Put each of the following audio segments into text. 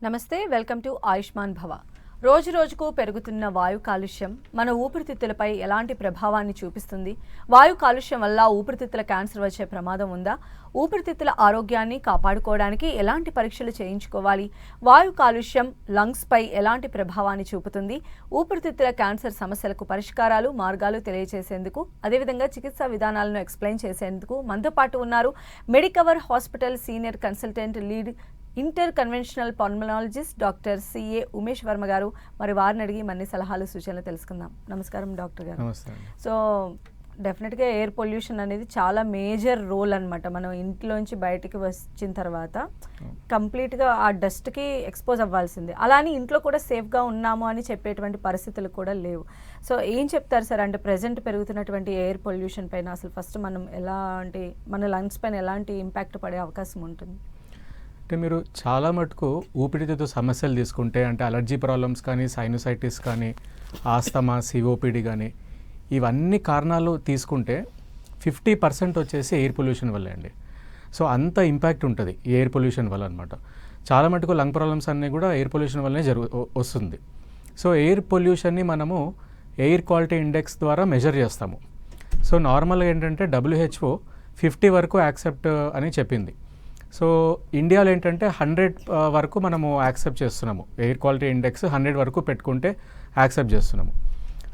నమస్తే, welcome to Ayushman భవ. రోజు రోజుకు పెరుగుతున్న వాయు కాలుష్యం మన ఊపిరితిత్తులపై ఎలాంటి ప్రభావాన్ని చూపిస్తుంది? వాయు కాలుష్యం వల్ల ఊపిరితిత్తుల క్యాన్సర్ వచ్చే ప్రమాదం ఉందా? ఊపిరితిత్తుల ఆరోగ్యాన్ని కాపాడుకోవడానికి ఎలాంటి పరీక్షలు చేయించుకోవాలి? వాయు కాలుష్యం లంగ్స్ పై ఎలాంటి ప్రభావాన్ని చూపుతుంది? ఊపిరితిత్తుల క్యాన్సర్ సమస్యలకు పరిష్కారాలు, మార్గాలు తెలియజేసేందుకు, అదేవిధంగా చికిత్సా విధానాలను ఎక్స్ప్లెయిన్ చేసేందుకు మనతో పాటు ఉన్నారు Medicover hospital senior consultant lead inter conventional pulmonologist doctor CA Umesh Varma గారు. మరి వారిని అడిగి మన్ని సలహాలు సూచనలు తెలుసుకుందాం. నమస్కారం డాక్టర్ గారు. సో డెఫినెట్గా ఎయిర్ పొల్యూషన్ అనేది చాలా మేజర్ రోల్ అనమాట. మనం ఇంట్లోంచి బయటికి వచ్చిన తర్వాత కంప్లీట్గా ఆ డస్ట్కి ఎక్స్పోజ్ అవ్వాల్సిందే. అలానే ఇంట్లో కూడా సేఫ్గా ఉన్నాము అని చెప్పేటువంటి పరిస్థితులు కూడా లేవు. సో ఏం చెప్తారు సార్, అంటే ప్రజెంట్ పెరుగుతున్నటువంటి ఎయిర్ పొల్యూషన్ పైన అసలు ఫస్ట్ మనం ఎలాంటి, మన లంగ్స్ పైన ఎలాంటి ఇంపాక్ట్ పడే అవకాశం ఉంటుంది? అంటే మీరు చాలా మటుకు ఊపిరితిత్తు సమస్యలు తీసుకుంటే, అంటే అలర్జీ ప్రాబ్లమ్స్ కానీ, సైనోసైటిస్ కానీ, ఆస్తమా, సిఓపిడి కానీ, ఇవన్నీ కారణాలు తీసుకుంటే 50% వచ్చేసి ఎయిర్ పొల్యూషన్ వల్లే అండి. సో అంత ఇంపాక్ట్ ఉంటుంది ఈ ఎయిర్ పొల్యూషన్ వల్ల అనమాట. చాలా మటుకు లంగ్ ప్రాబ్లమ్స్ అన్నీ కూడా ఎయిర్ పొల్యూషన్ వల్లనే వస్తుంది. సో ఎయిర్ పొల్యూషన్ని మనము ఎయిర్ క్వాలిటీ ఇండెక్స్ ద్వారా మెజర్ చేస్తాము. సో నార్మల్గా ఏంటంటే WHO 50 వరకు యాక్సెప్ట్ అని చెప్పింది. సో ఇండియాలో ఏంటంటే 100 వరకు మనము యాక్సెప్ట్ చేస్తున్నాము. ఎయిర్ క్వాలిటీ ఇండెక్స్ 100 వరకు పెట్టుకుంటే యాక్సెప్ట్ చేస్తున్నాము.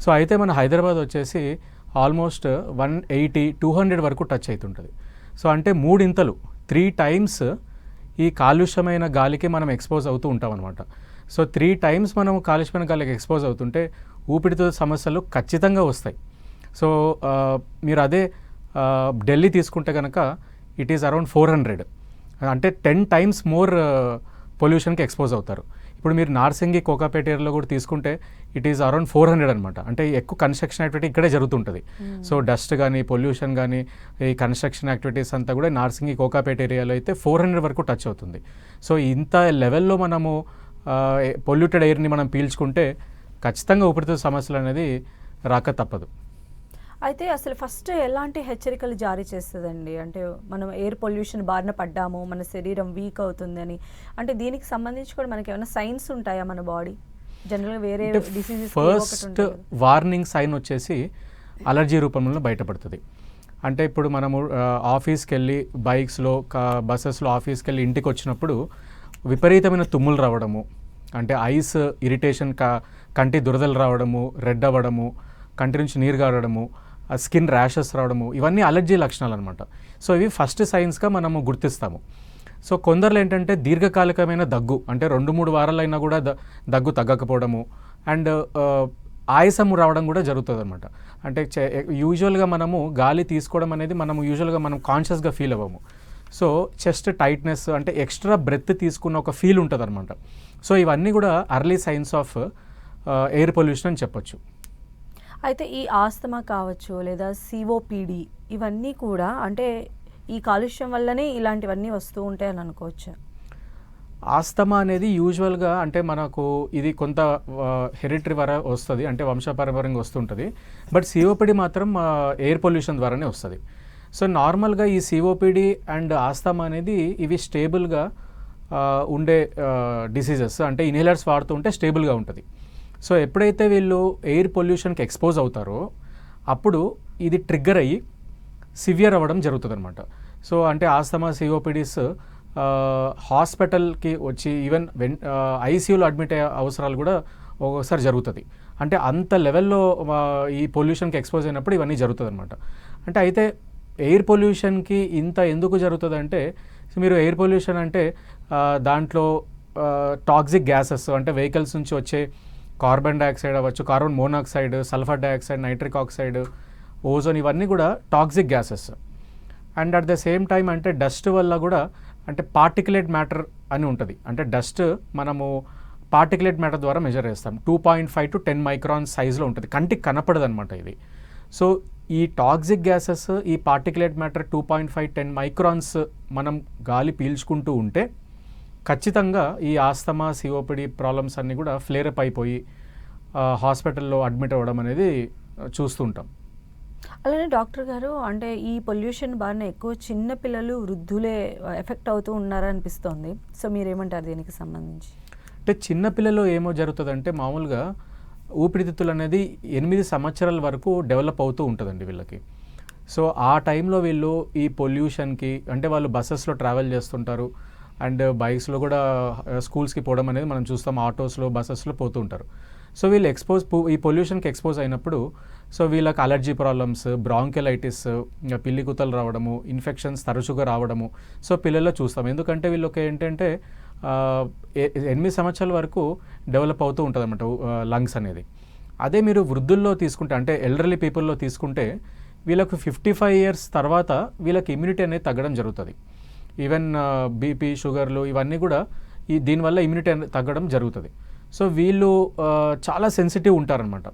సో అయితే మన హైదరాబాద్ వచ్చేసి ఆల్మోస్ట్ 180-200 వరకు టచ్ అవుతుంటుంది. సో అంటే 3 టైమ్స్ ఈ కాలుష్యమైన గాలికి మనం ఎక్స్పోజ్ అవుతూ ఉంటాం అనమాట. సో 3 టైమ్స్ మనం కాలుష్యమైన గాలికి ఎక్స్పోజ్ అవుతుంటే ఊపిరితిత్తు సమస్యలు ఖచ్చితంగా వస్తాయి. సో మీరు అదే ఢిల్లీ తీసుకుంటే కనుక ఇట్ ఈస్ అరౌండ్ 400, అంటే 10 టైమ్స్ మోర్ పొల్యూషన్కి ఎక్స్పోజ్ అవుతారు. ఇప్పుడు మీరు నార్సింగి, కోకాపేట ఏరియాలో కూడా తీసుకుంటే ఇట్ ఈస్ అరౌండ్ 400 అనమాట. అంటే ఎక్కువ కన్స్ట్రక్షన్ యాక్టివిటీ ఇక్కడే జరుగుతుంటుంది. సో డస్ట్ కానీ, పొల్యూషన్ కానీ, ఈ కన్స్ట్రక్షన్ యాక్టివిటీస్ అంతా కూడా నార్సింగి, కోకాపేట ఏరియాలో అయితే 400 వరకు టచ్ అవుతుంది. సో ఇంత లెవెల్లో మనము పొల్యూటెడ్ ఎయిర్ని మనం పీల్చుకుంటే ఖచ్చితంగా ఊపిరితిత్తు సమస్యలు అనేది రాక తప్పదు. అయితే అసలు ఫస్ట్ ఎలాంటి హెచ్చరికలు జారీ చేస్తుందండి? అంటే మనం ఎయిర్ పొల్యూషన్ బారిన పడ్డాము, మన శరీరం వీక్ అవుతుందని, అంటే దీనికి సంబంధించి కూడా మనకి ఏమైనా సైన్స్ ఉంటాయా మన బాడీ? జనరల్గా వేరే డిసీజెస్ ఫస్ట్ వార్నింగ్ సైన్ వచ్చేసి అలర్జీ రూపంలో బయటపడుతుంది. అంటే ఇప్పుడు మనము ఆఫీస్కి వెళ్ళి బైక్స్లో, బస్సెస్లో ఆఫీస్కి వెళ్ళి ఇంటికి వచ్చినప్పుడు విపరీతమైన తుమ్ములు రావడము, అంటే ఐస్ ఇరిటేషన్, కంటి దురదలు రావడము, రెడ్ అవ్వడము, కంటి నుంచి నీరు గారడము, స్కిన్ ర్యాషెస్ రావడము, ఇవన్నీ అలర్జీ లక్షణాలు అనమాట. సో ఇవి ఫస్ట్ సైన్స్గా మనము గుర్తిస్తాము. సో కొందరు ఏంటంటే దీర్ఘకాలికమైన దగ్గు, అంటే 2-3 వారాలైనా కూడా దగ్గు తగ్గకపోవడము, అండ్ ఆయాసము రావడం కూడా జరుగుతుంది అనమాట. అంటే యూజువల్గా మనము గాలి తీసుకోవడం అనేది మనం కాన్షియస్గా ఫీల్ అవ్వము. సో చెస్ట్ టైట్నెస్, అంటే ఎక్స్ట్రా బ్రెత్ తీసుకున్న ఒక ఫీల్ ఉంటుంది అనమాట. సో ఇవన్నీ కూడా early science of air pollution అని చెప్పొచ్చు. అయితే ఈ ఆస్తమా కావచ్చు లేదా సిఓపిడి, ఇవన్నీ కూడా అంటే ఈ కాలుష్యం వల్లనే ఇలాంటివన్నీ వస్తూ ఉంటాయని అనుకోవచ్చు. ఆస్తమా అనేది యూజువల్గా అంటే మనకు ఇది కొంత హెరిటరీ వస్తుంది, అంటే వంశపారంపర్యంగా వస్తుంటుంది. బట్ సిఓపిడి మాత్రం ఎయిర్ పొల్యూషన్ ద్వారానే వస్తుంది. సో నార్మల్గా ఈ సిఓపిడి అండ్ ఆస్తమా అనేది ఇవి స్టేబుల్గా ఉండే డిసీజెస్, అంటే ఇన్హేలర్స్ వాడుతూ ఉంటే స్టేబుల్గా ఉంటుంది. సో ఎప్పుడైతే వీళ్ళు ఎయిర్ పొల్యూషన్కి ఎక్స్పోజ్ అవుతారో అప్పుడు ఇది ట్రిగ్గర్ అయ్యి సివియర్ అవ్వడం జరుగుతుంది అనమాట. సో అంటే ఆస్తమా, సిఓపిడిస్ హాస్పిటల్కి వచ్చి ఈవెన్ ఐసీయూలో అడ్మిట్ అయ్యే అవసరాలు కూడా ఒక్కొక్కసారి జరుగుతుంది. అంటే అంత లెవెల్లో ఈ పొల్యూషన్కి ఎక్స్పోజ్ అయినప్పుడు ఇవన్నీ జరుగుతుంది అనమాట. అంటే అయితే ఎయిర్ పొల్యూషన్కి ఇంత ఎందుకు జరుగుతుంది అంటే, మీరు ఎయిర్ పొల్యూషన్ అంటే దాంట్లో టాక్సిక్ గ్యాసెస్, అంటే వెహికల్స్ నుంచి వచ్చే కార్బన్ డైఆక్సైడ్ అవ్వచ్చు, carbon monoxide, sulphur dioxide, nitric oxide, ozone, ఇవన్నీ కూడా toxic gases. And at the same time అంటే డస్ట్ వల్ల కూడా, అంటే పార్టికులేట్ మ్యాటర్ అని ఉంటుంది. అంటే డస్ట్ మనము పార్టికులేట్ మ్యాటర్ ద్వారా మెజర్ చేస్తాం. 2.5 to 10 మైక్రాన్స్ సైజులో ఉంటుంది, కంటికి కనపడదు అనమాట ఇది. సో ఈ టాక్సిక్ గ్యాసెస్, ఈ పార్టికులేట్ మ్యాటర్ 2.5-10 మైక్రాన్స్ మనం గాలి పీల్చుకుంటూ ఉంటే ఖచ్చితంగా ఈ ఆస్తమా, సిఓపిడి ప్రాబ్లమ్స్ అన్నీ కూడా ఫ్లేరప్ అయిపోయి హాస్పిటల్లో అడ్మిట్ అవ్వడం అనేది చూస్తూ ఉంటాం. అలానే డాక్టర్ గారు, అంటే ఈ పొల్యూషన్ బారిన ఎక్కువ చిన్న పిల్లలు, వృద్ధులే ఎఫెక్ట్ అవుతూ ఉన్నారనిపిస్తోంది. సో మీరేమంటారు దీనికి సంబంధించి? అంటే చిన్నపిల్లలు ఏమో జరుగుతుందంటే మామూలుగా ఊపిరితిత్తులు అనేది 8 సంవత్సరాల వరకు డెవలప్ అవుతూ ఉంటుందండి వీళ్ళకి. సో ఆ టైంలో వీళ్ళు ఈ పొల్యూషన్కి అంటే వాళ్ళు బస్సెస్లో ట్రావెల్ చేస్తుంటారు అండ్ బైక్స్లో కూడా స్కూల్స్కి పోవడం అనేది మనం చూస్తాం, ఆటోస్లో బస్సెస్లో పోతూ ఉంటారు. సో వీళ్ళు ఈ పొల్యూషన్కి ఎక్స్పోజ్ అయినప్పుడు సో వీళ్ళకి అలర్జీ ప్రాబ్లమ్స్, బ్రాంకెలైటిస్, ఇంకా పిల్లి కుతలు రావడము, ఇన్ఫెక్షన్స్ తరచుగా రావడము సో పిల్లల్లో చూస్తాం. ఎందుకంటే వీళ్ళకి ఏంటంటే 8 సంవత్సరాల వరకు డెవలప్ అవుతూ ఉంటుంది అన్నమాట లంగ్స్ అనేది. అదే మీరు వృద్ధుల్లో తీసుకుంటే అంటే ఎల్డర్లీ పీపుల్లో తీసుకుంటే వీళ్ళకు 55 ఇయర్స్ తర్వాత వీళ్ళకి ఇమ్యూనిటీ అనేది తగ్గడం జరుగుతుంది. ఈవెన్ బీపీ, షుగర్లు ఇవన్నీ కూడా దీనివల్ల ఇమ్యూనిటీ అనేది తగ్గడం జరుగుతుంది. సో వీళ్ళు చాలా సెన్సిటివ్ ఉంటారనమాట.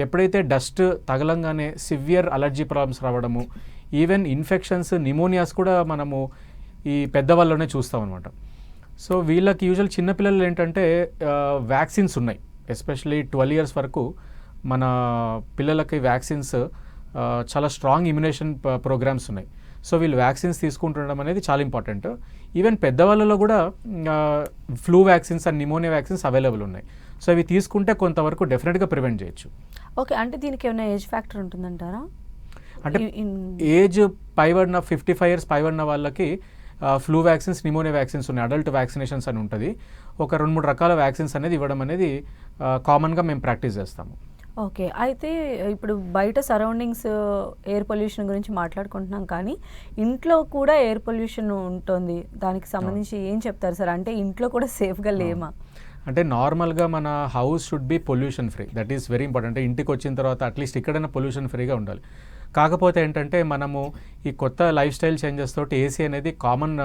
ఎప్పుడైతే డస్ట్ తగలంగానే సివియర్ అలర్జీ ప్రాబ్లమ్స్ రావడము, ఈవెన్ ఇన్ఫెక్షన్స్, నిమోనియాస్ కూడా మనము ఈ పెద్దవాళ్ళలోనే చూస్తాం అనమాట. సో వీళ్ళకి యూజువల్ చిన్నపిల్లలు ఏంటంటే వ్యాక్సిన్స్ ఉన్నాయి, ఎస్పెషలీ 12 ఇయర్స్ వరకు మన పిల్లలకి వ్యాక్సిన్స్ చాలా స్ట్రాంగ్ ఇమ్యునేషన్ ప్రోగ్రామ్స్ ఉన్నాయి. సో వీళ్ళు వ్యాక్సిన్స్ తీసుకుంటుండడం అనేది చాలా ఇంపార్టెంట్. ఈవెన్ పెద్దవాళ్ళలో కూడా flu vaccines and pneumonia vaccines available ఉన్నాయి. సో ఇవి తీసుకుంటే కొంతవరకు డెఫినెట్గా ప్రివెంట్ చేయొచ్చు. ఓకే, అంటే దీనికి ఏమైనా ఏజ్ ఫ్యాక్టర్ ఉంటుందంటారా? అంటే ఏజ్ పైబడిన 55 ఇయర్స్ పైబడిన వాళ్ళకి ఫ్లూ వ్యాక్సిన్స్, నిమోనియా వ్యాక్సిన్స్ ఉన్నాయి, అడల్ట్ వ్యాక్సినేషన్స్ అని ఉంటుంది. ఒక 2-3 రకాల వ్యాక్సిన్స్ అనేది ఇవ్వడం అనేది కామన్గా మేము ప్రాక్టీస్ చేస్తాము. ఓకే, అయితే ఇప్పుడు బయట సరౌండింగ్స్ ఎయిర్ పొల్యూషన్ గురించి మాట్లాడుకుంటున్నాం, కానీ ఇంట్లో కూడా ఎయిర్ పొల్యూషన్ ఉంటుంది. దానికి సంబంధించి ఏం చెప్తారు సార్? అంటే ఇంట్లో కూడా సేఫ్గా లేమా? అంటే నార్మల్గా మన house should be pollution free, that is very important. అంటే ఇంటికి వచ్చిన తర్వాత అట్లీస్ట్ ఎక్కడైనా పొల్యూషన్ ఫ్రీగా ఉండాలి. కాకపోతే ఏంటంటే మనము ఈ కొత్త లైఫ్ స్టైల్ చేంజెస్ తోటి ఏసీ అనేది కామన్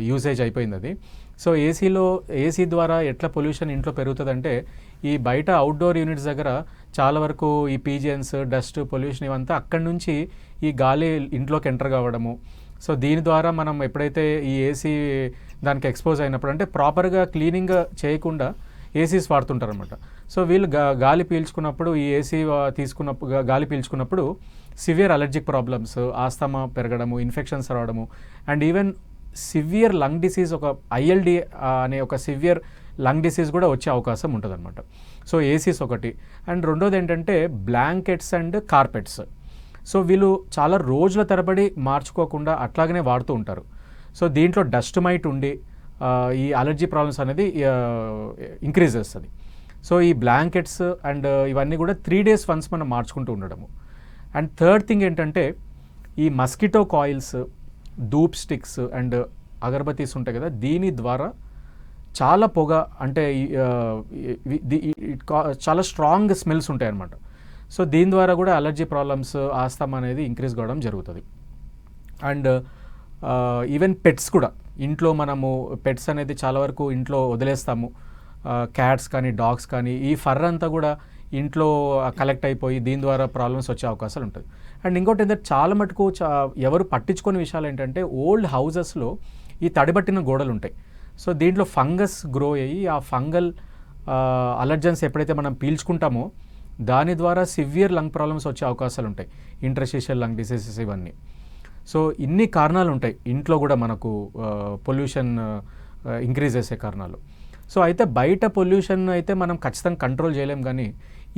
యూసేజ్ అయిపోయింది అది. సో ఏసీ ద్వారా ఎట్లా పొల్యూషన్ ఇంట్లో పెరుగుతుందంటే ఈ బయట అవుట్డోర్ యూనిట్స్ దగ్గర చాలా వరకు ఈ పీజియన్స్, డస్ట్, పొల్యూషన్ ఇవంతా అక్కడి నుంచి ఈ గాలి ఇంట్లోకి ఎంటర్ కావడము. సో దీని ద్వారా మనం ఎప్పుడైతే ఈ ఏసీ దానికి ఎక్స్పోజ్ అయినప్పుడు అంటే ప్రాపర్గా క్లీనింగ్ చేయకుండా ఏసీస్ వాడుతుంటారు అనమాట. సో వీళ్ళు గాలి పీల్చుకున్నప్పుడు ఈ ఏసీ గాలి పీల్చుకున్నప్పుడు సివియర్ అలర్జిక్ ప్రాబ్లమ్స్, ఆస్తమా పెరగడము, ఇన్ఫెక్షన్స్ రావడము and even severe lung disease, ఒక ఐఎల్డి అనే ఒక సివియర్ లంగ్ డిసీజ్ కూడా వచ్చే అవకాశం ఉంటుంది అనమాట. సో ఏసీస్ ఒకటి. అండ్ రెండోది ఏంటంటే బ్లాంకెట్స్ అండ్ కార్పెట్స్. సో వీళ్ళు చాలా రోజుల తరబడి మార్చుకోకుండా అట్లాగనే వాడుతూ ఉంటారు. సో దీంట్లో డస్ట్ మైట్ ఉండి ఈ అలర్జీ ప్రాబ్లమ్స్ అనేది ఇంక్రీజ్ చేస్తుంది. సో ఈ బ్లాంకెట్స్ అండ్ ఇవన్నీ కూడా 3 days వన్స్ మనం మార్చుకుంటూ ఉండడము. అండ్ థర్డ్ థింగ్ ఏంటంటే ఈ mosquito coils, dhoop sticks and అగరబత్తీస్ ఉంటాయి కదా, దీని ద్వారా చాలా పొగ అంటే చాలా స్ట్రాంగ్ స్మెల్స్ ఉంటాయి అన్నమాట. సో దీని ద్వారా కూడా అలర్జీ ప్రాబ్లమ్స్, ఆస్తమా అనేది ఇంక్రీజ్ కావడం జరుగుతుంది. అండ్ ఈవెన్ పెట్స్ కూడా ఇంట్లో మనము పెట్స్ అనేది చాలా వరకు ఇంట్లో వదిలేస్తాము. క్యాట్స్ కానీ డాగ్స్ కానీ ఈ ఫర్ అంతా కూడా ఇంట్లో కలెక్ట్ అయిపోయి దీని ద్వారా ప్రాబ్లమ్స్ వచ్చే అవకాశాలు ఉంటుంది. అండ్ ఇంకోటి ఏంటంటే చాలా మటుకు ఎవరు పట్టించుకునే విషయాలు ఏంటంటే ఓల్డ్ హౌజెస్లో ఈ తడిబట్టిన గోడలు ఉంటాయి. సో దీంట్లో ఫంగస్ గ్రో అయ్యి ఆ ఫంగల్ అలర్జెన్స్ ఎప్పుడైతే మనం పీల్చుకుంటామో దాని ద్వారా సివియర్ లంగ్ ప్రాబ్లమ్స్ వచ్చే అవకాశాలు ఉంటాయి, ఇంటర్స్టిషియల్ లంగ్ డిసీజెస్ ఇవన్నీ. సో ఇన్ని కారణాలు ఉంటాయి ఇంట్లో కూడా మనకు పొల్యూషన్ ఇంక్రీజ్ చేసే కారణాలు. సో అయితే బయట పొల్యూషన్ అయితే మనం ఖచ్చితంగా కంట్రోల్ చేయలేం, కానీ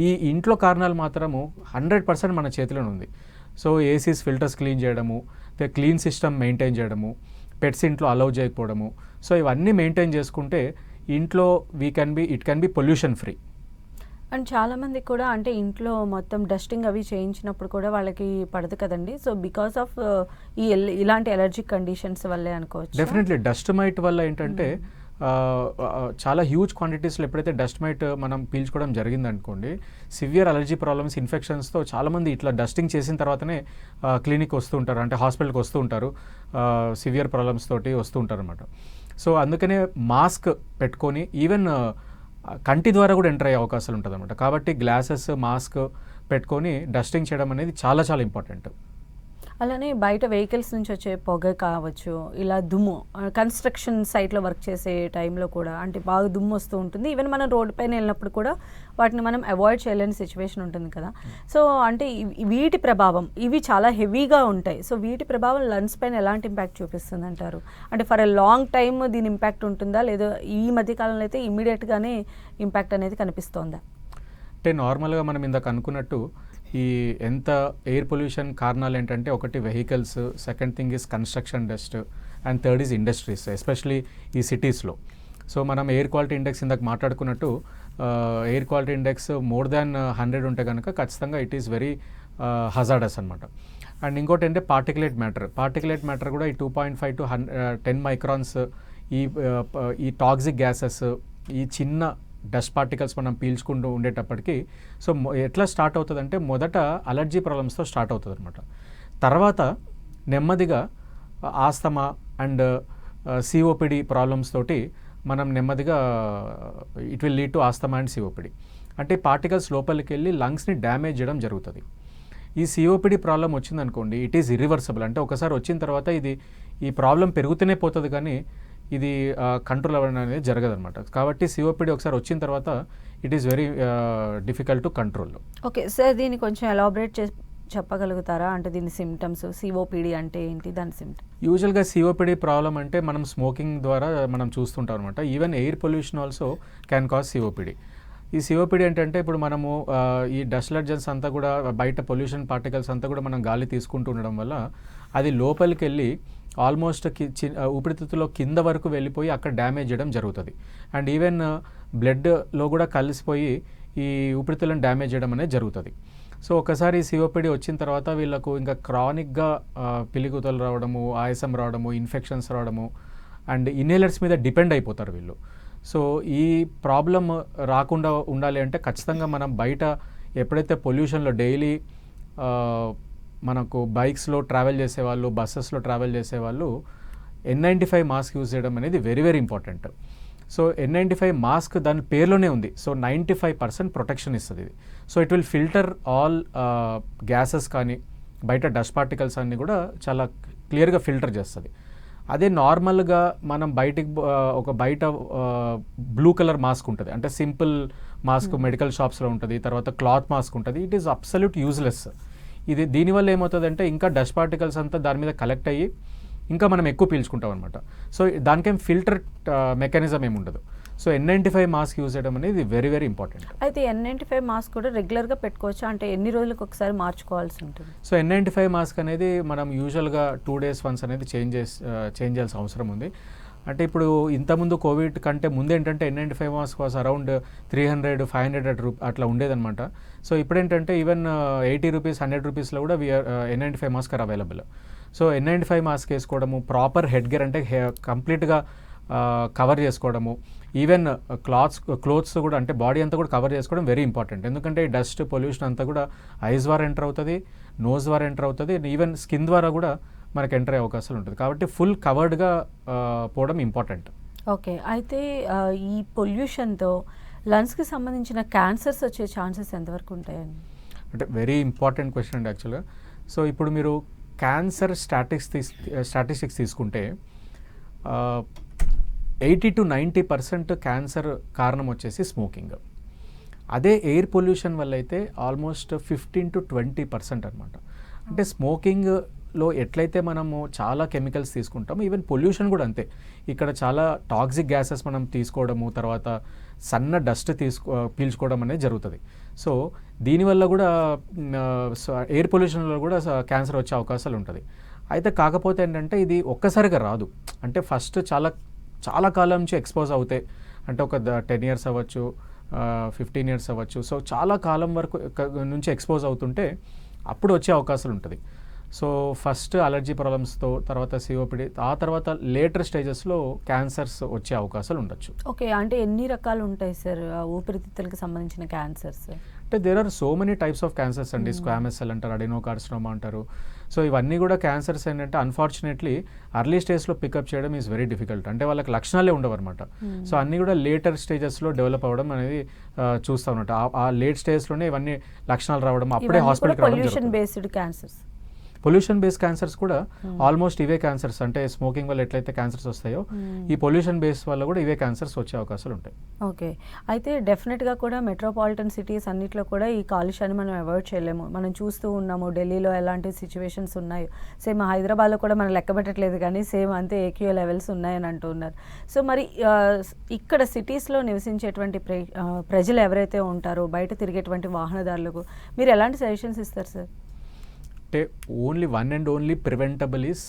ఈ ఇంట్లో కారణాలు మాత్రము 100% మన చేతిలోనే ఉంది. సో ఏసీస్ ఫిల్టర్స్ క్లీన్ చేయడము, క్లీన్ సిస్టమ్ మెయింటైన్ చేయడము, పెట్స్ ఇంట్లో అలౌ చేయకపోవడము. సో ఇవన్నీ మెయింటైన్ చేసుకుంటే ఇంట్లో it can be pollution free. And చాలామంది కూడా అంటే ఇంట్లో మొత్తం డస్టింగ్ అవి చేయించినప్పుడు కూడా వాళ్ళకి పడదు కదండి. సో బికాస్ ఆఫ్ ఇలాంటి ఎలర్జిక్ కండిషన్స్ వల్లే అనుకోవచ్చు. డెఫినెట్లీ డస్ట్ మైట్ వల్ల ఏంటంటే చాలా హ్యూజ్ క్వాంటిటీస్లో ఎప్పుడైతే డస్ట్ మైట్ మనం పీల్చుకోవడం జరిగిందనుకోండి, సివియర్ అలర్జీ ప్రాబ్లమ్స్, ఇన్ఫెక్షన్స్తో చాలామంది ఇట్లా డస్టింగ్ చేసిన తర్వాతనే క్లినిక్ వస్తూ ఉంటారు, అంటే హాస్పిటల్కి వస్తూ ఉంటారు, సివియర్ ప్రాబ్లమ్స్ తోటి వస్తూ ఉంటారు అనమాట. సో అందుకనే మాస్క్ పెట్టుకొని ఈవెన్ కంటి ద్వారా కూడా ఎంటర్ అయ్యే అవకాశాలు ఉంటుంది అనమాట. కాబట్టి గ్లాసెస్, మాస్క్ పెట్టుకొని డస్టింగ్ చేయడం అనేది చాలా చాలా ఇంపార్టెంట్. అలానే బయట వెహికల్స్ నుంచి వచ్చే పొగ కావచ్చు, ఇలా దుమ్ము కన్స్ట్రక్షన్ సైట్లో వర్క్ చేసే టైంలో కూడా అంటే బాగా దుమ్ము వస్తూ ఉంటుంది. ఈవెన్ మనం రోడ్డు పైన వెళ్ళినప్పుడు కూడా వాటిని మనం అవాయిడ్ చేయలేని సిచ్యువేషన్ ఉంటుంది కదా. సో అంటే వీటి ప్రభావం ఇవి చాలా హెవీగా ఉంటాయి. సో వీటి ప్రభావం లంగ్స్ పైన ఎలాంటి ఇంపాక్ట్ చూపిస్తుంది అంటారు? అంటే ఫర్ ఎ లాంగ్ టైమ్ దీని ఇంపాక్ట్ ఉంటుందా, లేదా ఈ మధ్య కాలంలో అయితే ఇమ్మీడియట్గానే ఇంపాక్ట్ అనేది కనిపిస్తోందా? అంటే నార్మల్గా మనం ఇందాక అనుకున్నట్టు ఈ ఎంత ఎయిర్ పొల్యూషన్ కారణాలు ఏంటంటే ఒకటి vehicles, second thing is construction dust, and third is industries, especially ఈ సిటీస్లో. సో మనం ఎయిర్ క్వాలిటీ ఇండెక్స్ ఇందాక మాట్లాడుకున్నట్టు air quality index more than 100 ఉంటే కనుక ఖచ్చితంగా ఇట్ ఈస్ వెరీ హజార్డస్ అనమాట. అండ్ ఇంకోటి అంటే పార్టికులేట్ మ్యాటర్ కూడా ఈ 2.5 to 10 మైక్రాన్స్ ఈ టాక్సిక్ గ్యాసెస్, ఈ చిన్న డస్ట్ పార్టికల్స్ మనం పీల్చుకుంటూ ఉండేటప్పటికి సో ఎట్లా స్టార్ట్ అవుతుందంటే మొదట అలర్జీ ప్రాబ్లమ్స్తో స్టార్ట్ అవుతుంది అనమాట. తర్వాత నెమ్మదిగా ఆస్తమా అండ్ సిఓపిడి ప్రాబ్లమ్స్ తోటి మనం నెమ్మదిగా it will lead to asthma and COPD. అంటే పార్టికల్స్ లోపలికి వెళ్ళి లంగ్స్ని డ్యామేజ్ చేయడం జరుగుతుంది. ఈ సిఓపిడి ప్రాబ్లం వచ్చిందనుకోండి, ఇట్ ఈస్ ఇర్రివర్సబుల్. అంటే ఒకసారి వచ్చిన తర్వాత ఈ ప్రాబ్లం పెరుగుతూనే పోతుంది, కానీ ఇది కంట్రోల్ అవ్వడం అనేది జరగదన్నమాట. కాబట్టి సిఓపిడి ఒకసారి వచ్చిన తర్వాత it is very difficult to control. Okay sir, దీన్ని కొంచెం ఎలాబరేట్ చేసి చెప్పగలుగుతారా? అంటే దీని సిమ్టమ్స్, సిఓపిడి అంటే ఏంటి, దాని సిమ్టమ్? యూజువల్గా సిఓపిడి ప్రాబ్లం అంటే మనం స్మోకింగ్ ద్వారా మనం చూస్తుంటాం అనమాట. Even air pollution also can cause COPD. ఈ సిఓపిడి ఏంటంటే ఇప్పుడు మనము ఈ డస్ట్ అలర్జెన్స్ అంతా కూడా బయట పొల్యూషన్ పార్టికల్స్ అంతా కూడా మనం గాలి తీసుకుంటూ ఉండడం వల్ల అది లోపలికి వెళ్ళి ఆల్మోస్ట్ ఊపిరితిత్తులో కింద వరకు వెళ్ళిపోయి అక్కడ డ్యామేజ్ చేయడం జరుగుతుంది. అండ్ ఈవెన్ బ్లడ్లో కూడా కలిసిపోయి ఈ ఊపిరితిత్తులను డ్యామేజ్ చేయడం అనేది జరుగుతుంది. సో ఒకసారి సిఓపిడి వచ్చిన తర్వాత వీళ్ళకు ఇంకా క్రానిక్గా పిలిగుతలు రావడము, ఆయాసం రావడము, ఇన్ఫెక్షన్స్ రావడము అండ్ ఇన్హేలర్స్ మీద డిపెండ్ అయిపోతారు వీళ్ళు. సో ఈ ప్రాబ్లం రాకుండా ఉండాలి అంటే ఖచ్చితంగా మనం బయట ఎప్పుడైతే పొల్యూషన్లో డైలీ మనకు బైక్స్లో ట్రావెల్ చేసేవాళ్ళు, బస్సెస్లో ట్రావెల్ చేసేవాళ్ళు N95 మాస్క్ యూజ్ చేయడం అనేది very very important. So N95 mask దాని పేరులోనే ఉంది. సో 95% ప్రొటెక్షన్ ఇస్తుంది ఇది. So it will filter all gases కానీ బయట డస్ట్ పార్టికల్స్ అన్నీ కూడా చాలా క్లియర్గా ఫిల్టర్ చేస్తుంది. అదే నార్మల్గా మనం ఒక బయట బ్లూ కలర్ మాస్క్ ఉంటుంది, అంటే సింపుల్ మాస్క్ మెడికల్ షాప్స్లో ఉంటుంది, తర్వాత క్లాత్ మాస్క్ ఉంటుంది. It is absolute useless. దీనివల్ల ఏమవుతుందంటే ఇంకా డస్ట్ పార్టికల్స్ అంతా దాని మీద కలెక్ట్ అయ్యి ఇంకా మనం ఎక్కువ పీల్చుకుంటాం అనమాట. సో దానికేం ఫిల్టర్ మెకానిజం ఏమి ఉండదు. సో N95 మాస్క్ యూజ్ చేయడం అనేది వెరీ వెరీ ఇంపార్టెంట్. అయితే N95 మాస్క్ కూడా రెగ్యులర్గా పెట్టుకోవచ్చు, అంటే ఎన్ని రోజులకు ఒకసారి మార్చుకోవాల్సి ఉంటుంది? సో N95 మాస్క్ అనేది మనం యూజువల్గా 2 days వన్స్ అనేది చేంజ్ చేయాల్సిన అవసరం ఉంది. అంటే ఇప్పుడు ఇంతకుముందు కోవిడ్ కంటే ముందు ఏంటంటే N95 మాస్క్ వాస్ అరౌండ్ 300-500 అట్లా ఉండేదన్నమాట. సో ఇప్పుడు ఏంటంటే ఈవెన్ 80 రూపీస్ 100 రూపీస్లో కూడా N95 mask are available. So N95 mask వేసుకోవడము, ప్రాపర్ హెడ్ గేర్ అంటే కంప్లీట్గా కవర్ చేసుకోవడము, ఈవెన్ క్లోత్స్ కూడా అంటే బాడీ అంతా కూడా కవర్ చేసుకోవడం వెరీ ఇంపార్టెంట్. ఎందుకంటే ఈ డస్ట్ పొల్యూషన్ అంతా కూడా ఐస్ ద్వారా ఎంటర్ అవుతుంది, నోస్ ద్వారా ఎంటర్ అవుతుంది, ఈవెన్ స్కిన్ ద్వారా కూడా మనకు ఎంటర్ అయ్యే అవకాశాలు ఉంటుంది. కాబట్టి ఫుల్ కవర్డ్గా పోవడం ఇంపార్టెంట్. ఓకే, అయితే ఈ పొల్యూషన్తో లంగ్స్కి సంబంధించిన క్యాన్సర్స్ వచ్చే ఛాన్సెస్ ఎంతవరకు ఉంటాయండి? అంటే వెరీ ఇంపార్టెంట్ క్వశ్చన్ అండి యాక్చువల్గా. సో ఇప్పుడు మీరు క్యాన్సర్ స్టాటిస్టిక్స్ తీసుకుంటే 80-90% క్యాన్సర్ కారణం వచ్చేసి స్మోకింగ్. అదే ఎయిర్ పొల్యూషన్ వల్ల అయితే ఆల్మోస్ట్ 15-20% అనమాట. అంటే స్మోకింగ్లో ఎట్లయితే మనము చాలా కెమికల్స్ తీసుకుంటాము, ఈవెన్ పొల్యూషన్ కూడా అంతే. ఇక్కడ చాలా టాక్సిక్ గ్యాసెస్ మనం తీసుకోవడము, తర్వాత సన్న డస్ట్ పీల్చుకోవడం అనేది జరుగుతుంది. సో దీనివల్ల కూడా ఎయిర్ పొల్యూషన్లో కూడా క్యాన్సర్ వచ్చే అవకాశాలు ఉంటుంది. అయితే కాకపోతే ఏంటంటే ఇది ఒక్కసారిగా రాదు. అంటే ఫస్ట్ చాలా కాలం నుంచి ఎక్స్పోజ్ అవుతాయి, అంటే ఒక 10 years అవ్వచ్చు, 15 years అవ్వచ్చు. సో చాలా కాలం వరకు నుంచి ఎక్స్పోజ్ అవుతుంటే అప్పుడు వచ్చే అవకాశాలు ఉంటుంది. సో ఫస్ట్ అలర్జీ ప్రాబ్లమ్స్తో, తర్వాత సిఓపిడి, ఆ తర్వాత లేటర్ స్టేజెస్లో క్యాన్సర్స్ వచ్చే అవకాశాలు ఉండొచ్చు. ఓకే, అంటే ఎన్ని రకాలు ఉంటాయి సార్ ఊపిరితిత్తులకు సంబంధించిన క్యాన్సర్స్? అంటే there are so many types of cancers అండి. స్క్వామస్ సెల్ అంటారు, అడెనోకార్సినోమా అంటారు. సో ఇవన్నీ కూడా క్యాన్సర్స్ ఏంటంటే అన్ఫార్చునేట్లీ అర్లీ స్టేజ్లో పికప్ చేయడం ఈజ్ వెరీ డిఫికల్ట్. అంటే వాళ్ళకి లక్షణాలే ఉండవు అనమాట. సో అన్నీ కూడా లేటర్ స్టేజెస్లో డెవలప్ అవ్వడం అనేది చూస్తాం అనమాట. ఆ లేట్ స్టేజ్లోనే ఇవన్నీ లక్షణాలు రావడం, అప్పుడే హాస్పిటల్కి రావడం జరుగుతుంది. Pollution based cancers pollution base cancers కూడా ఆల్మోస్ట్ ఇవే క్యాన్సర్స్, అంటే స్మోకింగ్ వల్ల ఎట్లయితే క్యాన్సర్స్ వస్తాయో ఈ పొల్యూషన్ బేస్ వల్ల కూడా ఇవే క్యాన్సర్స్ వచ్చే అవకాశాలు ఉంటాయి. ఓకే, అయితే డెఫినెట్గా కూడా మెట్రోపాలిటన్ సిటీస్ అన్నిట్లో కూడా ఈ కాలుష్యాన్ని మనం అవాయిడ్ చేయలేము. మనం చూస్తూ ఉన్నాము ఢిల్లీలో ఎలాంటి సిచ్యువేషన్స్ ఉన్నాయో, సేమ్ హైదరాబాద్లో కూడా మనం లెక్క పెట్టట్లేదు కానీ సేమ్ అంతే ఏక్యూ లెవెల్స్ ఉన్నాయని అంటూ ఉన్నారు. సో మరి ఇక్కడ సిటీస్లో నివసించేటువంటి ప్రజలు ఎవరైతే ఉంటారో, బయట తిరిగేటువంటి వాహనదారులకు మీరు ఎలాంటి సజెషన్స్ ఇస్తారు సార్? అంటే only one and only preventable is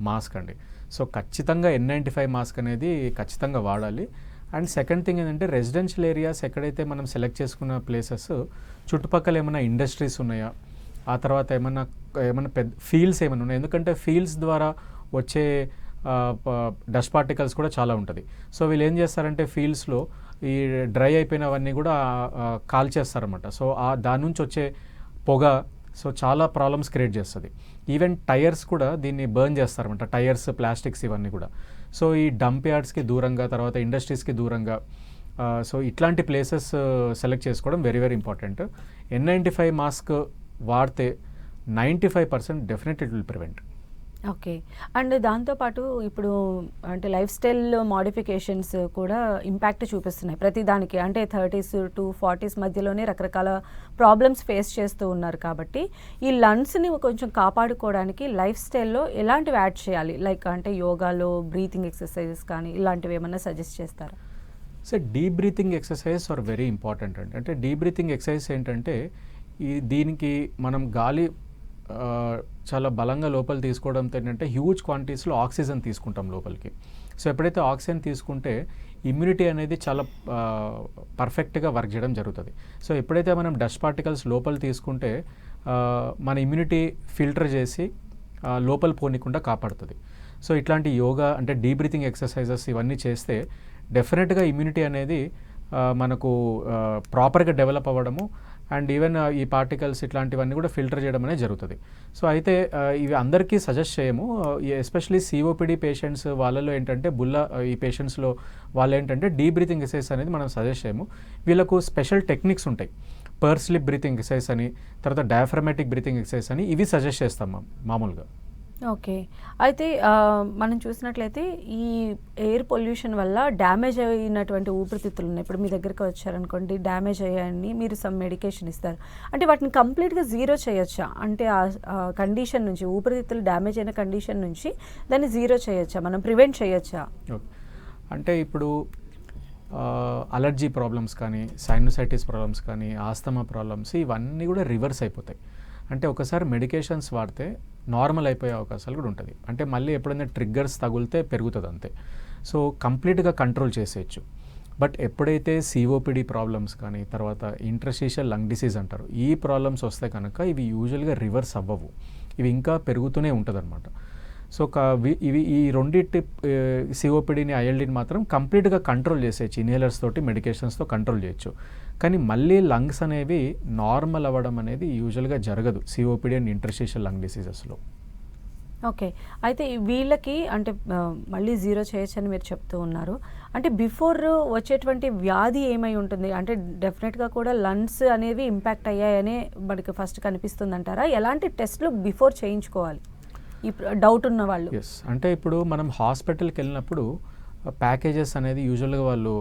mask అండి. సో ఖచ్చితంగా N95 మాస్క్ అనేది ఖచ్చితంగా వాడాలి. అండ్ సెకండ్ థింగ్ ఏంటంటే రెసిడెన్షియల్ ఏరియాస్ ఎక్కడైతే మనం సెలెక్ట్ చేసుకున్న ప్లేసెస్ చుట్టుపక్కల ఏమైనా ఇండస్ట్రీస్ ఉన్నాయా, ఆ తర్వాత ఏమైనా పెద్ద ఫీల్డ్స్ ఏమైనా ఉన్నాయి, ఎందుకంటే ఫీల్డ్స్ ద్వారా వచ్చే డస్ట్ పార్టికల్స్ కూడా చాలా ఉంటుంది. సో వీళ్ళు ఏం చేస్తారంటే ఫీల్డ్స్లో ఈ డ్రై అయిపోయినవన్నీ కూడా కాల్ చేస్తారన్నమాట. సో దాని నుంచి వచ్చే పొగ సో చాలా ప్రాబ్లమ్స్ క్రియేట్ చేస్తుంది. ఈవెన్ టైర్స్ కూడా దీన్ని బర్న్ చేస్తారన్నమాట, టైర్స్, ప్లాస్టిక్స్ ఇవన్నీ కూడా. సో ఈ డంప్ యార్డ్స్కి దూరంగా, తర్వాత ఇండస్ట్రీస్కి దూరంగా సో ఇట్లాంటి ప్లేసెస్ సెలెక్ట్ చేసుకోవడం very very important. N95 mask వాడితే 95% definite it will prevent. Okay, and దాంతోపాటు ఇప్పుడు అంటే లైఫ్ స్టైల్ మోడిఫికేషన్స్ కూడా ఇంపాక్ట్ చూపిస్తున్నాయి ప్రతి దానికి. అంటే 30s to 40s మధ్యలోనే రకరకాల ప్రాబ్లమ్స్ ఫేస్ చేస్తూ ఉన్నారు కాబట్టి ఈ లంగ్స్ని కొంచెం కాపాడుకోవడానికి లైఫ్ స్టైల్లో ఎలాంటివి యాడ్ చేయాలి? లైక్ అంటే యోగాలో బ్రీతింగ్ ఎక్సర్సైజెస్ కానీ ఇలాంటివి ఏమన్నా సజెస్ట్ చేస్తారా? So deep breathing exercise are very important అండి. అంటే డీప్ బ్రీతింగ్ ఎక్సర్సైజ్ ఏంటంటే దీనికి మనం గాలి చాలా బలంగా లోపల తీసుకోవడంతో ఏంటంటే హ్యూజ్ క్వాంటిటీస్లో ఆక్సిజన్ తీసుకుంటాం లోపలికి. సో ఎప్పుడైతే ఆక్సిజన్ తీసుకుంటే ఇమ్యూనిటీ అనేది చాలా పర్ఫెక్ట్గా వర్క్ చేయడం జరుగుతుంది. సో ఎప్పుడైతే మనం డస్ట్ పార్టికల్స్ లోపల తీసుకుంటే మన ఇమ్యూనిటీ ఫిల్టర్ చేసి లోపల పోనీకుండా కాపాడుతుంది. సో ఇట్లాంటి యోగా అంటే డీప్ బ్రీతింగ్ ఎక్సర్సైజెస్ ఇవన్నీ చేస్తే డెఫినెట్గా ఇమ్యూనిటీ అనేది మనకు ప్రాపర్గా డెవలప్ అవ్వడము అండ్ ఈవెన్ ఈ పార్టికల్స్ ఇట్లాంటివన్నీ కూడా ఫిల్టర్ చేయడం అనేది జరుగుతుంది. సో అయితే ఇవి అందరికీ సజెస్ట్ చేయము, ఎస్పెషలీ COPD పేషెంట్స్ వాళ్ళలో ఏంటంటే ఈ పేషెంట్స్లో వాళ్ళు ఏంటంటే డీప్ బ్రీతింగ్ ఎక్సర్సైజ్ అనేది మనం సజెస్ట్ చేయము. వీళ్ళకు స్పెషల్ టెక్నిక్స్ ఉంటాయి, పర్ స్లిప్ బ్రీతింగ్ ఎక్సర్సైజ్ అని, తర్వాత డయాఫ్రమాటిక్ బ్రీతింగ్ ఎక్సర్సైజ్ అని, ఇవి సజెస్ట్ చేస్తాం మామూలుగా. ఓకే, అయితే మనం చూసినట్లయితే ఈ ఎయిర్ పొల్యూషన్ వల్ల డ్యామేజ్ అయినటువంటి ఊపిరితిత్తులు ఉన్నాయి. ఇప్పుడు మీ దగ్గరికి వచ్చారనుకోండి, డ్యామేజ్ అయ్యాయని మీరు సమ్ మెడికేషన్ ఇస్తారు. అంటే వాటిని కంప్లీట్గా జీరో చేయొచ్చా? అంటే ఆ కండిషన్ నుంచి, ఊపిరితిత్తులు డ్యామేజ్ అయిన కండిషన్ నుంచి దాన్ని జీరో చేయొచ్చా, మనం ప్రివెంట్ చేయొచ్చా? అంటే ఇప్పుడు అలర్జీ ప్రాబ్లమ్స్ కానీ, సైనోసైటిస్ ప్రాబ్లమ్స్ కానీ, ఆస్తమా ప్రాబ్లమ్స్ ఇవన్నీ కూడా రివర్స్ అయిపోతాయి. అంటే ఒకసారి మెడికేషన్స్ వాడితే నార్మల్ అయిపోయే అవకాశాలు కూడా ఉంటుంది. అంటే మళ్ళీ ఎప్పుడైనా ట్రిగ్గర్స్ తగిలితే పెరుగుతుంది అంతే. సో కంప్లీట్గా కంట్రోల్ చేసేయచ్చు. బట్ ఎప్పుడైతే COPD ప్రాబ్లమ్స్ కానీ, తర్వాత ఇంటర్స్టిషియల్ లంగ్ డిసీజ్ అంటారు, ఈ ప్రాబ్లమ్స్ వస్తే కనుక ఇవి యూజువల్గా రివర్స్ అవ్వవు, ఇవి ఇంకా పెరుగుతూనే ఉంటుంది అనమాట. సో ఇవి ఈ రెండింటి COPDని, ILDని మాత్రం కంప్లీట్గా కంట్రోల్ చేసేయచ్చు, ఇన్హేలర్స్ తోటి, మెడికేషన్స్తో కంట్రోల్ చేయొచ్చు. కానీ మళ్ళీ లంగ్స్ అనేవి నార్మల్ అవ్వడం అనేది యూజువల్గా జరగదు COPD అండ్ ఇంటర్స్టిషియల్ లంగ్ డిసీజెస్లో. ఓకే, అయితే వీళ్ళకి అంటే మళ్ళీ జీరో చేయొచ్చు అని మీరు చెప్తూ ఉన్నారు. అంటే బిఫోర్ వచ్చేటువంటి వ్యాధి ఏమై ఉంటుంది? అంటే డెఫినెట్గా కూడా లంగ్స్ అనేవి ఇంపాక్ట్ అయ్యాయనే మనకి ఫస్ట్ కనిపిస్తుంది అంటారా? ఎలాంటి టెస్ట్లు బిఫోర్ చేయించుకోవాలి ఈ డౌట్ ఉన్న వాళ్ళు? ఎస్, అంటే ఇప్పుడు మనం హాస్పిటల్కి వెళ్ళినప్పుడు ప్యాకేజెస్ అనేది యూజువల్గా వాళ్ళు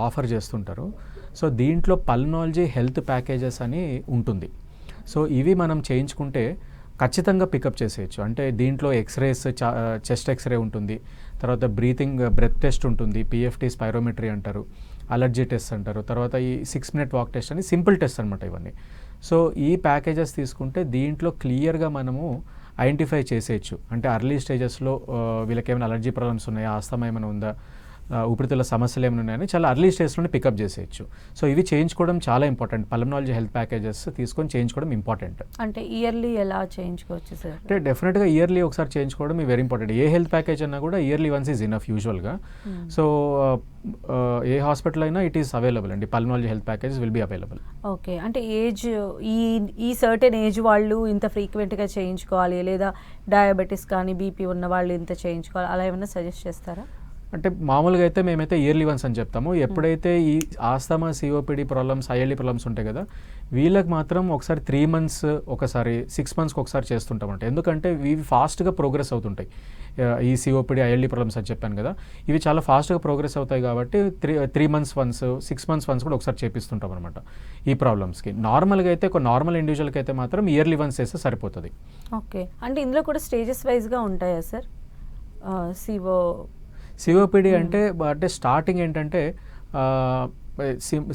ఆఫర్ చేస్తుంటారు. సో దీంట్లో పల్మనాలజీ హెల్త్ ప్యాకేజెస్ అని ఉంటుంది. సో ఇవి మనం చేయించుకుంటే ఖచ్చితంగా పికప్ చేసేయచ్చు. అంటే దీంట్లో ఎక్స్రేస్, చెస్ట్ ఎక్స్రే ఉంటుంది, తర్వాత బ్రెత్ టెస్ట్ ఉంటుంది, PFT స్పైరోమెట్రీ అంటారు, అలర్జీ టెస్ట్ అంటారు, తర్వాత ఈ 6 minute వాక్ టెస్ట్ అని సింపుల్ టెస్ట్ అనమాట ఇవన్నీ. సో ఈ ప్యాకేజెస్ తీసుకుంటే దీంట్లో క్లియర్గా మనము ఐడెంటిఫై చేసేయచ్చు. అంటే అర్లీ స్టేజెస్లో వీళ్ళకి ఏమైనా అలర్జీ ప్రాబ్లమ్స్ ఉన్నాయా, ఆస్తమా ఏమైనా ఉందా, ఊపిరితిత్తుల సమస్యలు ఏమైనా ఉన్నాయని చాలా అర్లీ స్టేజ్లోనే పికప్ చేసేయచ్చు. సో ఇవి చేయించుకోవడం చాలా ఇంపార్టెంట్. పల్మనాలజీ హెల్త్ ప్యాకేజెస్ తీసుకొని చేయించుకోవడం ఇంపార్టెంట్. అంటే ఇయర్లీ ఎలా చేయించుకోవచ్చు సార్? అంటే డెఫినెట్గా ఇయర్లీ ఒకసారి చేయించుకోవడం వెరీ ఇంపార్టెంట్. ఏ హెల్త్ ప్యాకేజ్ అన్నా కూడా ఇయర్లీ వన్స్ ఈజ్ ఇనఫ్ యూజువల్గా. సో ఏ హాస్పిటల్ అయినా ఇట్ ఈస్ అవైలబుల్ అండి, pulmonology health package will be available. Okay, అంటే ఏజ్ ఈ సర్టెన్ ఏజ్ వాళ్ళు ఇంత ఫ్రీక్వెంట్గా చేయించుకోవాలి, లేదా డయాబెటీస్ కానీ BP ఉన్న వాళ్ళు ఇంత చేయించుకోవాలి, అలా ఏమైనా సజెస్ట్ చేస్తారా? అంటే మామూలుగా అయితే మేమైతే ఇయర్లీ వన్స్ అని చెప్తాము. ఎప్పుడైతే ఈ asthma, COPD problems, ILD problems ఉంటాయి కదా, వీళ్ళకి మాత్రం ఒకసారి 3 months ఒకసారి, 6 monthsకి ఒకసారి చేస్తుంటామంట. ఎందుకంటే ఇవి ఫాస్ట్గా ప్రోగ్రెస్ అవుతుంటాయి. ఈ సిఓపిడి, ఐఎల్డి ప్రాబ్లమ్స్ అని చెప్పాను కదా, ఇవి చాలా ఫాస్ట్గా ప్రోగ్రెస్ అవుతాయి కాబట్టి 3 months వన్స్, 6 months వన్స్ కూడా ఒకసారి చేపిస్తుంటాం అనమాట ఈ ప్రాబ్లమ్స్కి. నార్మల్గా అయితే ఒక నార్మల్ ఇండివిజువల్కి అయితే మాత్రం ఇయర్లీ వన్స్ చేస్తే సరిపోతుంది. ఓకే, అంటే ఇందులో కూడా స్టేజెస్ వైజ్గా ఉంటాయా సార్? సిఓపిడి అంటే స్టార్టింగ్ ఏంటంటే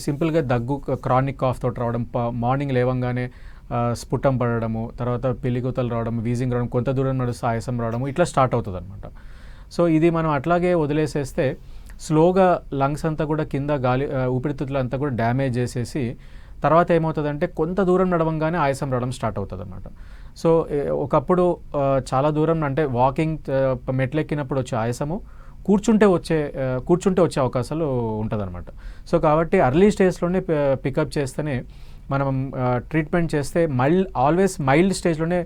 సింపుల్గా దగ్గు, క్రానిక్ కాఫ్ తోటి రావడం, మార్నింగ్ లేవంగానే స్ఫుటం పడడము, తర్వాత పిల్లికూతలు రావడం, వీజింగ్ రావడం, కొంత దూరం నడుస్తూ ఆయాసం రావడము, ఇట్లా స్టార్ట్ అవుతుంది అనమాట. సో ఇది మనం అట్లాగే వదిలేసేస్తే స్లోగా లంగ్స్ అంతా కూడా కింద గాలి, ఊపిరితిత్తులు అంతా కూడా డ్యామేజ్ చేసేసి తర్వాత ఏమవుతుందంటే కొంత దూరం నడవంగానే ఆయాసం రావడం స్టార్ట్ అవుతుంది అనమాట. సో ఒకప్పుడు చాలా దూరం అంటే వాకింగ్, మెట్లెక్కినప్పుడు వచ్చే ఆయాసము కూర్చుంటే వచ్చే అవకాశాలు ఉంటుందన్నమాట. సో కాబట్టి అర్లీ స్టేజ్లోనే పికప్ చేస్తేనే మనం ట్రీట్మెంట్ చేస్తే ఆల్వేస్ మైల్డ్ స్టేజ్లోనే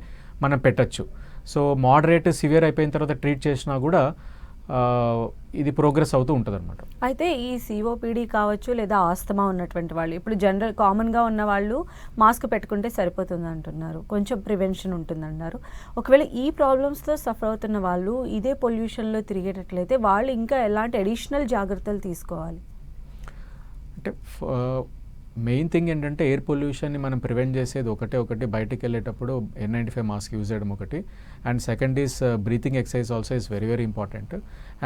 మనం పెట్టచ్చు. సో మోడరేట్, సివియర్ అయిపోయిన తర్వాత ట్రీట్ చేసినా కూడా ఇది ప్రోగ్రెస్ అవుతూ ఉంటుంది అనమాట. అయితే ఈ సిఓపిడి కావచ్చు లేదా ఆస్తమా ఉన్నటువంటి వాళ్ళు, ఇప్పుడు కామన్గా ఉన్న వాళ్ళు మాస్క్ పెట్టుకుంటే సరిపోతుంది అంటున్నారు, కొంచెం ప్రివెన్షన్ ఉంటుందన్నారు. ఒకవేళ ఈ ప్రాబ్లమ్స్తో సఫర్ అవుతున్న వాళ్ళు ఇదే పొల్యూషన్లో తిరిగేటట్లయితే వాళ్ళు ఇంకా ఎలాంటి అడిషనల్ జాగ్రత్తలు తీసుకోవాలి? అంటే మెయిన్ థింగ్ ఏంటంటే ఎయిర్ పొల్యూషన్ని మనం ప్రివెంట్ చేసేది ఒకటి బయటికి వెళ్ళేటప్పుడు N95 మాస్క్ యూజ్ చేయడం ఒకటి, and second is breathing exercise also is very very important,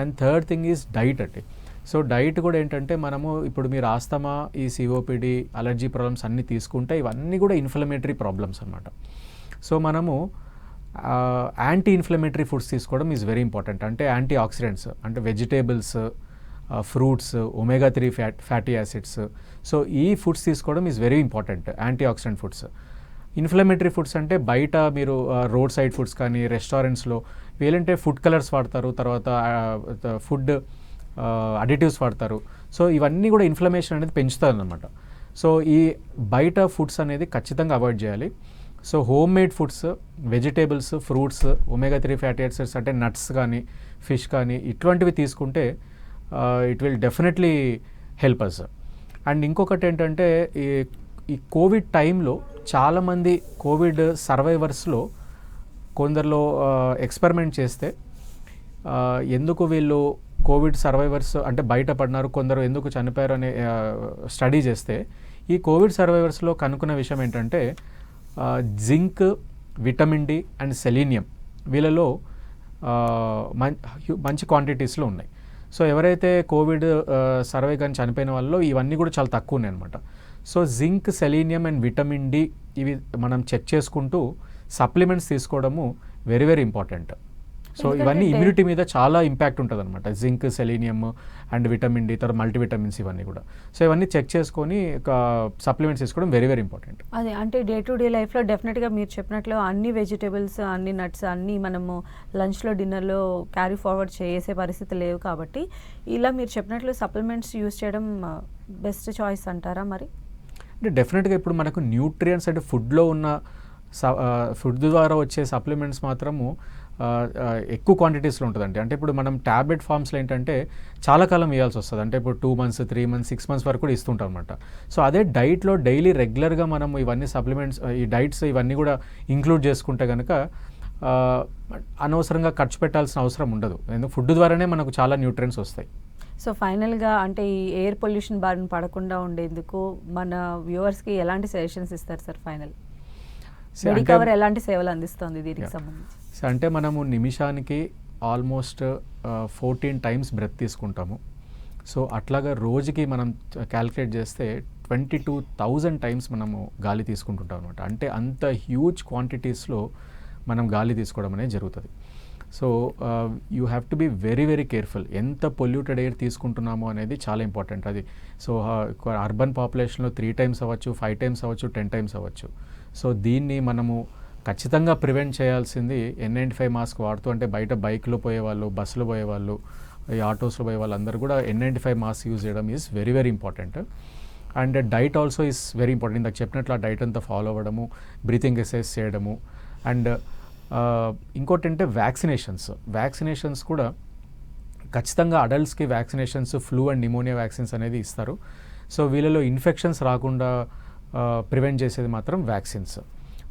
and third thing is diet అండి. సో డైట్ కూడా ఏంటంటే మనము ఇప్పుడు మీరు ఆస్తమా, ఈ సిఓపిడి, అలర్జీ ప్రాబ్లమ్స్ అన్నీ తీసుకుంటే ఇవన్నీ కూడా ఇన్ఫ్లమేటరీ ప్రాబ్లమ్స్ అనమాట. సో మనము యాంటీ ఇన్ఫ్లమేటరీ ఫుడ్స్ తీసుకోవడం ఈజ్ వెరీ ఇంపార్టెంట్. అంటే యాంటీ ఆక్సిడెంట్స్ అంటే vegetables, fruits, omega-3 fatty acids. So ఈ ఫుడ్స్ తీసుకోవడం is very important, anti oxidant foods. Inflammatory foods అంటే బయట మీరు రోడ్ సైడ్ ఫుడ్స్ కానీ రెస్టారెంట్స్లో వీలంటే ఫుడ్ కలర్స్ వాడతారు, తర్వాత ఫుడ్ అడిటివ్స్ వాడతారు. సో ఇవన్నీ కూడా ఇన్ఫ్లమేషన్ అనేది పెంచుతుంది అన్నమాట. సో ఈ బయట ఫుడ్స్ అనేది ఖచ్చితంగా అవాయిడ్ చేయాలి. So home made foods, vegetables, fruits, omega-3 fatty acids అంటే నట్స్ కానీ ఫిష్ కానీ ఇటువంటివి తీసుకుంటే it will definitely help us. And ఇంకొకటి ఏంటంటే ఈ కోవిడ్ టైంలో చాలామంది కోవిడ్ సర్వైవర్స్లో కొందరిలో ఎక్స్పెరిమెంట్ చేస్తే ఎందుకు వీళ్ళు కోవిడ్ సర్వైవర్స్ అంటే బయటపడినారు, కొందరు ఎందుకు చనిపోయారు అనే స్టడీ చేస్తే ఈ కోవిడ్ సర్వైవర్స్లో కనుక్కున్న విషయం ఏంటంటే zinc, vitamin D and selenium వీళ్ళలో మంచి క్వాంటిటీస్లో ఉన్నాయి. సో ఎవరైతే కోవిడ్ సర్వే కానీ చనిపోయిన వాళ్ళలో ఇవన్నీ కూడా చాలా తక్కువ ఉన్నాయి అనమాట. So zinc, selenium and vitamin D ఇవి మనం చెక్ చేసుకుంటూ సప్లిమెంట్స్ తీసుకోవడము వెరీ వెరీ ఇంపార్టెంట్. సో ఇవన్నీ ఇమ్యూనిటీ మీద చాలా ఇంపాక్ట్ ఉంటుంది అనమాట. Zinc, selenium and vitamin D, తర్వాత మల్టీవిటమిన్స్ ఇవన్నీ కూడా. సో ఇవన్నీ చెక్ చేసుకొని సప్లిమెంట్స్ తీసుకోవడం వెరీ వెరీ ఇంపార్టెంట్. అదే అంటే డే టు డే లైఫ్లో డెఫినెట్గా మీరు చెప్పినట్లు అన్ని వెజిటేబుల్స్, అన్ని నట్స్ అన్నీ మనము లంచ్లో, డిన్నర్లో క్యారీ ఫార్వర్డ్ చేసే పరిస్థితి లేవు కాబట్టి ఇలా మీరు చెప్పినట్లు సప్లిమెంట్స్ యూస్ చేయడం బెస్ట్ చాయిస్ అంటారా మరి? అంటే డెఫినెట్గా ఇప్పుడు మనకు న్యూట్రియంట్స్ అంటే ఫుడ్లో ఉన్న ఫుడ్ ద్వారా వచ్చే సప్లిమెంట్స్ మాత్రము ఎక్కువ క్వాంటిటీస్లో ఉంటుందండి. అంటే ఇప్పుడు మనం ట్యాబ్లెట్ ఫామ్స్లో ఏంటంటే చాలా కాలం ఇవ్వాల్సి వస్తుంది. అంటే ఇప్పుడు 2 months, 3 months, 6 months వరకు కూడా ఇస్తుంటాం అనమాట. సో అదే డైట్లో డైలీ రెగ్యులర్గా మనం ఇవన్నీ సప్లిమెంట్స్, ఈ డైట్స్ ఇవన్నీ కూడా ఇంక్లూడ్ చేసుకుంటే కనుక అనవసరంగా ఖర్చు పెట్టాల్సిన అవసరం ఉండదు. ఎందుకంటే ఫుడ్ ద్వారానే మనకు చాలా న్యూట్రియంట్స్ వస్తాయి. సో ఫైనల్గా అంటే ఈ ఎయిర్ పొల్యూషన్ బారిన పడకుండా ఉండేందుకు మన వ్యూవర్స్కి ఎలాంటి సజెషన్స్ ఇస్తారు సార్? ఫైనల్ మెడికవర్ ఎలాంటి సేవలు అందిస్తుంది దీనికి సంబంధించి? అంటే మనము నిమిషానికి ఆల్మోస్ట్ 14 times బ్రెత్ తీసుకుంటాము. సో అట్లాగా రోజుకి మనం క్యాలిక్యులేట్ చేస్తే 22,000 times మనము గాలి తీసుకుంటుంటాం అనమాట. అంటే అంత హ్యూజ్ క్వాంటిటీస్లో మనం గాలి తీసుకోవడం అనేది జరుగుతుంది. So you have to be very very careful. ఎంత పొల్యూటెడ్ ఎయిర్ తీసుకుంటున్నామో అనేది చాలా ఇంపార్టెంట్ అది. సో అర్బన్ పాపులేషన్లో 3 times అవ్వచ్చు, 5 times అవ్వచ్చు, 10 times అవ్వచ్చు. సో దీన్ని మనము ఖచ్చితంగా ప్రివెంట్ చేయాల్సింది N95 మాస్క్ వాడుతూ. అంటే బయట బైక్లో పోయేవాళ్ళు, బస్సులో పోయేవాళ్ళు, ఈ ఆటోస్లో పోయే వాళ్ళందరూ కూడా N95 మాస్క్ యూజ్ చేయడం is very very important. And diet also is very important. ఇందాక చెప్పినట్లు ఆ డైట్ అంతా ఫాలో అవ్వడము, బ్రీతింగ్ ఎక్సర్సైజ్ చేయడము. అండ్ ఇంకోటి అంటే వ్యాక్సినేషన్స్ కూడా ఖచ్చితంగా అడల్ట్స్కి vaccinations flu and pneumonia vaccines అనేది ఇస్తారు. సో వీళ్ళలో ఇన్ఫెక్షన్స్ రాకుండా ప్రివెంట్ చేసేది మాత్రం వ్యాక్సిన్స్.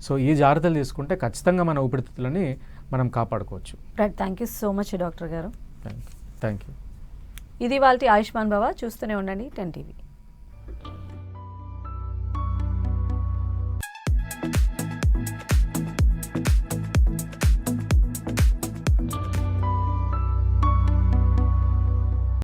సో ఈ జాగ్రత్తలు తీసుకుంటే ఖచ్చితంగా మన ఊపిరితిత్తులని మనం కాపాడుకోవచ్చు. Right, thank you so much doctor గారు. Thank you. ఇది వాళ్ళ ఆయుష్మాన్ భవ. చూస్తూనే ఉండండి 10 TV.